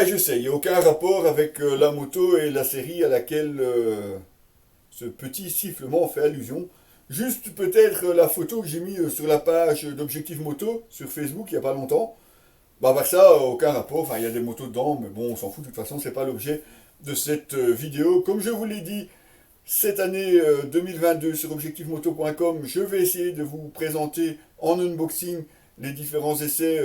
Ouais, je sais, il n'y a aucun rapport avec la moto et la série à laquelle ce petit sifflement fait allusion. Juste peut-être la photo que j'ai mis sur la page d'Objectif Moto sur Facebook il n'y a pas longtemps. Bah, par ça, aucun rapport. Enfin, il y a des motos dedans, mais bon, on s'en fout. De toute façon, c'est pas l'objet de cette vidéo. Comme je vous l'ai dit, cette année 2022 sur objectifmoto.com, je vais essayer de vous présenter en unboxing les différents essais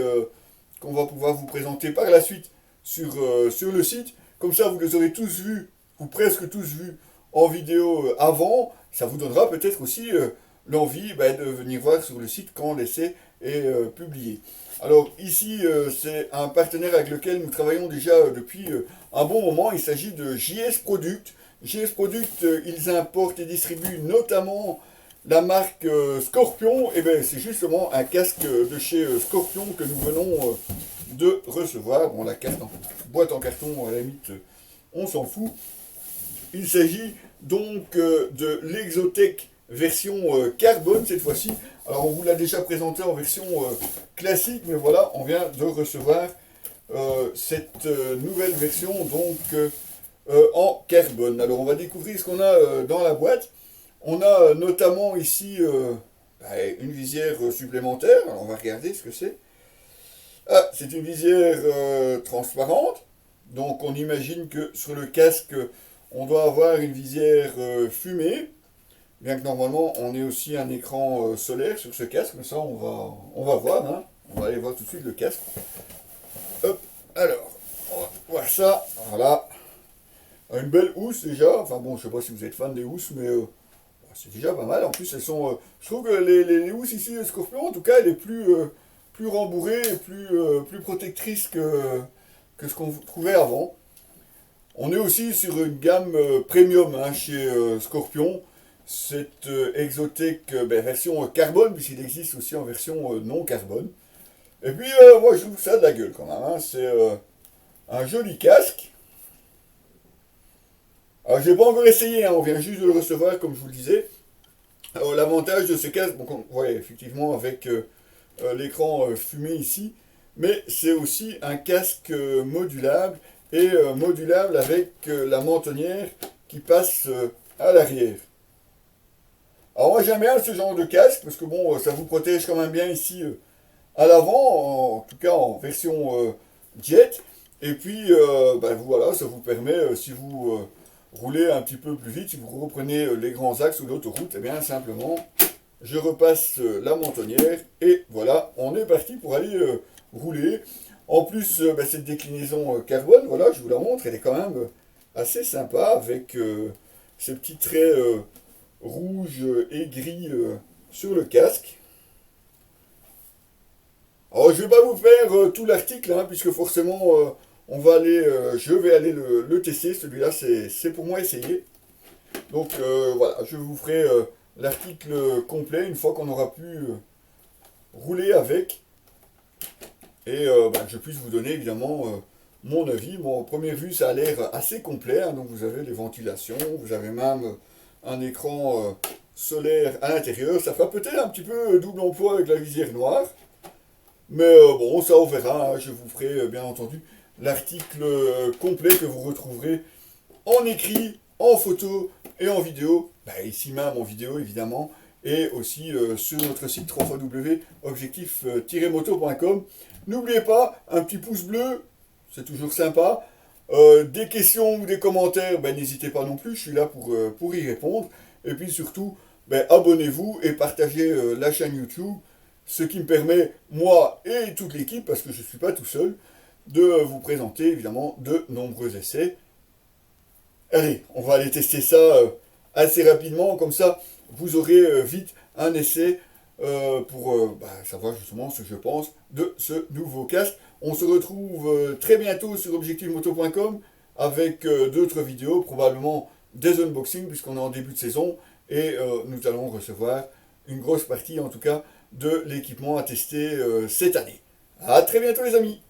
qu'on va pouvoir vous présenter par la suite sur le site. Comme ça, vous les aurez tous vus, ou presque tous vus, en vidéo avant. Ça vous donnera peut-être aussi l'envie de venir voir sur le site quand l'essai est publié. Alors ici, c'est un partenaire avec lequel nous travaillons déjà depuis un bon moment. Il s'agit de JS Product. JS Product, ils importent et distribuent notamment la marque Scorpion. Et bien c'est justement un casque de chez Scorpion que nous venons de recevoir. Bon, la carte en boîte en carton, à la limite, on s'en fout. Il s'agit donc de l'Exotech version carbone cette fois-ci. Alors on vous l'a déjà présenté en version classique, mais voilà, on vient de recevoir cette nouvelle version donc en carbone. Alors on va découvrir ce qu'on a dans la boîte. On a notamment ici une visière supplémentaire. Alors on va regarder ce que c'est. Ah, c'est une visière transparente. Donc on imagine que sur le casque, on doit avoir une visière fumée. Bien que normalement on ait aussi un écran solaire sur ce casque, mais ça on va voir. Hein. On va aller voir tout de suite le casque. Hop, alors, on va voir ça. Voilà. Une belle housse déjà. Enfin bon, je sais pas si vous êtes fan des housses, mais c'est déjà pas mal. En plus, elles sont. Je trouve que les housses ici, Scorpion, en tout cas, elle est plus rembourrée et plus protectrice que ce qu'on trouvait avant. On est aussi sur une gamme premium hein, chez Scorpion. Cette Exotech version carbone, puisqu'il existe aussi en version non carbone. Et puis, moi, je trouve ça de la gueule quand même. Hein. C'est un joli casque. Alors, je n'ai pas encore essayé, hein, on vient juste de le recevoir, comme je vous le disais. Alors, l'avantage de ce casque, bon, on voit effectivement avec l'écran fumé ici, mais c'est aussi un casque modulable, et modulable avec la mentonnière qui passe à l'arrière. Alors moi j'aime bien ce genre de casque, parce que bon, ça vous protège quand même bien ici à l'avant, en tout cas en version jet, et puis voilà, ça vous permet, si vous roulez un petit peu plus vite, si vous reprenez les grands axes ou l'autoroute, et bien simplement, je repasse la mentonnière, et voilà, on est parti pour aller rouler. En plus, cette déclinaison carbone, voilà, je vous la montre, elle est quand même assez sympa, avec ces petits traits rouges et gris sur le casque. Alors, je ne vais pas vous faire tout l'article, hein, puisque forcément, je vais aller le tester. Celui-là, c'est pour moi essayer. Donc, voilà, je vous ferai l'article complet une fois qu'on aura pu rouler avec. Et je puisse vous donner évidemment mon avis. Bon, en première vue, ça a l'air assez complet. Hein, donc, vous avez les ventilations, vous avez même un écran solaire à l'intérieur. Ça fera peut-être un petit peu double emploi avec la visière noire. Mais bon, ça on verra, hein. Je vous ferai bien entendu l'article complet que vous retrouverez en écrit, en photo et en vidéo. Ici même en vidéo évidemment. Et aussi sur notre site www.objectif-moto.com. N'oubliez pas, un petit pouce bleu, c'est toujours sympa. Des questions ou des commentaires, n'hésitez pas non plus, je suis là pour y répondre. Et puis surtout, abonnez-vous et partagez la chaîne YouTube. Ce qui me permet, moi et toute l'équipe, parce que je ne suis pas tout seul, de vous présenter évidemment de nombreux essais. Allez, on va aller tester ça assez rapidement, comme ça vous aurez vite un essai pour savoir justement ce que je pense de ce nouveau casque. On se retrouve très bientôt sur objectifmoto.com avec d'autres vidéos, probablement des unboxings puisqu'on est en début de saison et nous allons recevoir une grosse partie en tout cas de l'équipement à tester cette année. A très bientôt les amis!